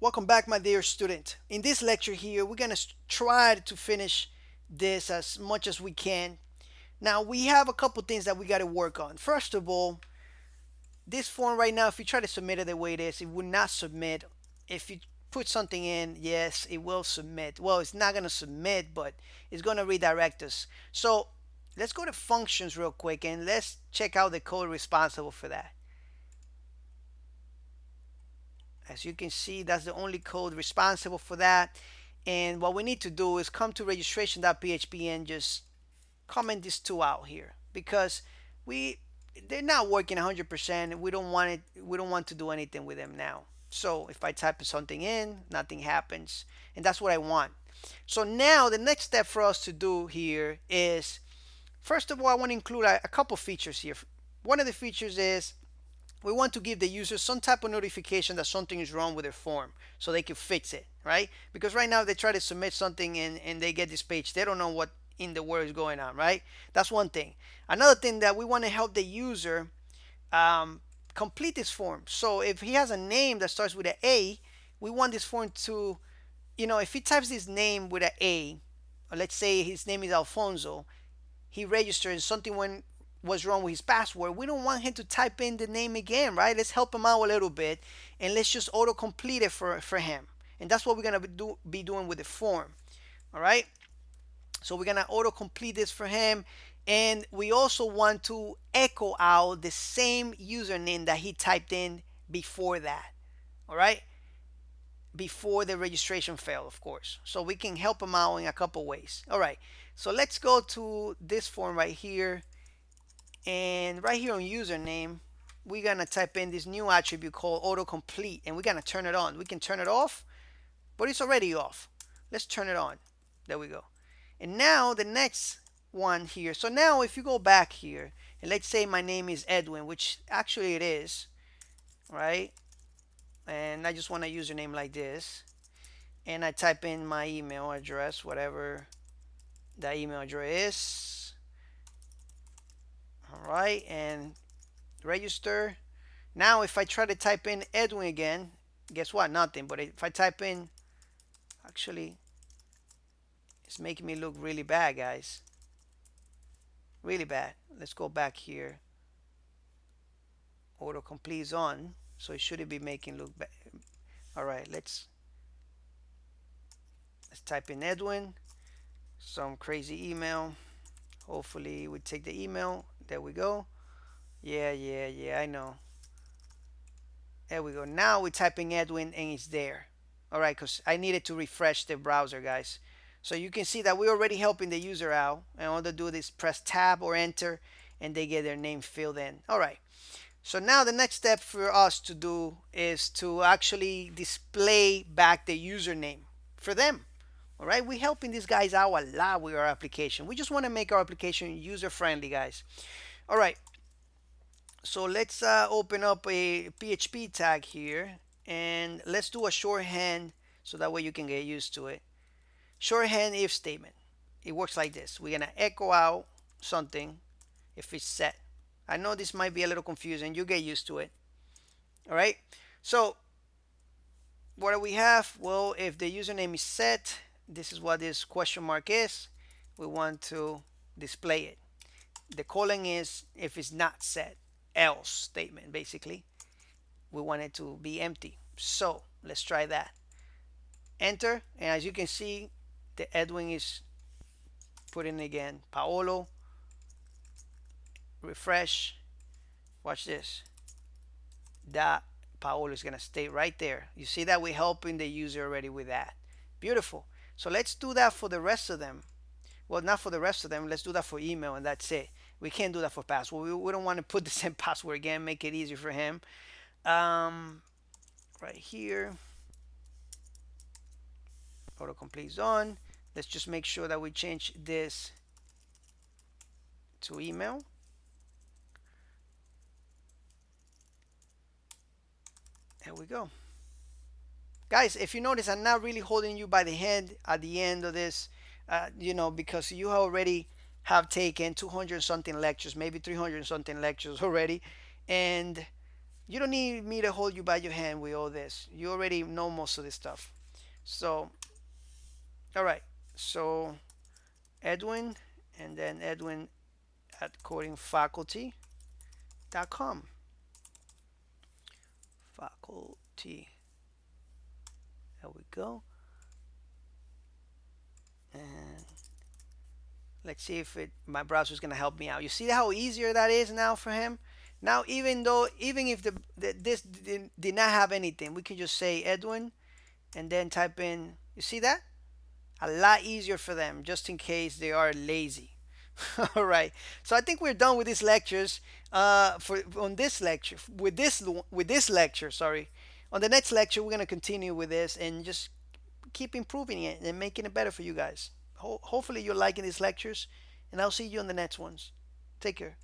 Welcome back, my dear student. In this lecture here, we're going to try to finish this as much as we can. Now, we have a couple things that we got to work on. First of all, this form right now, if you try to submit it the way it is, it would not submit. If you put something in, yes, it will submit. Well, it's not going to submit, but it's going to redirect us. So let's go to functions real quick and let's check out the code responsible for that. As you can see, that's the only code responsible for that. And what we need to do is come to registration.php and just comment these two out here because they're not working 100%. We don't want it. We don't want to do anything with them now. So if I type something in, nothing happens, and that's what I want. So now the next step for us to do here is, first of all, I want to include a couple features here. One of the features is we want to give the user some type of notification that something is wrong with their form so they can fix it, right? Because right now they try to submit something and they get this page. They don't know what in the world is going on, right? That's one thing. Another thing that we want to help the user complete this form. So if he has a name that starts with an A, we want this form to, if he types his name with an A, or let's say his name is Alfonso, he registers something was wrong with his password. We don't want him to type in the name again, right? Let's help him out a little bit and let's just auto complete it for him. And that's what we're gonna be doing with the form. All right. So we're gonna auto complete this for him. And we also want to echo out the same username that he typed in before that. All right. Before the registration failed, of course. So we can help him out in a couple ways. All right. So let's go to this form right here. And right here on username, we're gonna type in this new attribute called autocomplete, and we're gonna turn it on. We can turn it off, but it's already off. Let's turn it on. There we go. And now the next one here. So now if you go back here, and let's say my name is Edwin, which actually it is, right? And I just want a username like this. And I type in my email address, whatever that email address is. All right, and register. Now if I try to type in Edwin again, guess what? Nothing. But if I type in, actually, it's making me look really bad, guys. Really bad. Let's go back here. Autocomplete is on, so it shouldn't be making look bad. All right, let's type in Edwin, some crazy email. Hopefully we take the email. There we go. Yeah, I know. There we go. Now we're typing Edwin and it's there. All right, because I needed to refresh the browser, guys. So you can see that we're already helping the user out. And all they do is press tab or enter and they get their name filled in. All right. So now the next step for us to do is to actually display back the username for them. All right, we're helping these guys out a lot with our application. We just want to make our application user friendly, guys. All right, so let's open up a PHP tag here and let's do a shorthand so that way you can get used to it. Shorthand if statement. It works like this. We're gonna echo out something if it's set. I know this might be a little confusing. You get used to it. All right. So what do we have? Well, if the username is set, this is what this question mark is. We want to display it. The colon is if it's not set, else statement basically. We want it to be empty. So let's try that. Enter, and as you can see, the Edwin is put in again. Paolo. Refresh. Watch this. That Paolo is gonna stay right there. You see that we're helping the user already with that. Beautiful. So let's do that for the rest of them. Well, not for the rest of them. Let's do that for email and that's it. We can't do that for password. We don't want to put the same password again. Make it easy for him. Right here. Autocomplete is on. Let's just make sure that we change this to email. There we go. Guys, if you notice, I'm not really holding you by the hand at the end of this, because you already have taken 200 something lectures, maybe 300 something lectures already. And You don't need me to hold you by your hand with all this. You already know most of this stuff. So, all right. So, Edwin, and then Edwin at codingfaculty.com. Faculty. There we go. And let's see if my browser is going to help me out. You see how easier that is now for him? Now, even if this did not have anything, we can just say Edwin and then type in. You see that? A lot easier for them, just in case they are lazy. All right. So I think we're done with these lectures. For on this lecture, with this lecture, sorry. On the next lecture, we're gonna continue with this and just keep improving it and making it better for you guys. Hopefully, you're liking these lectures, and I'll see you on the next ones. Take care.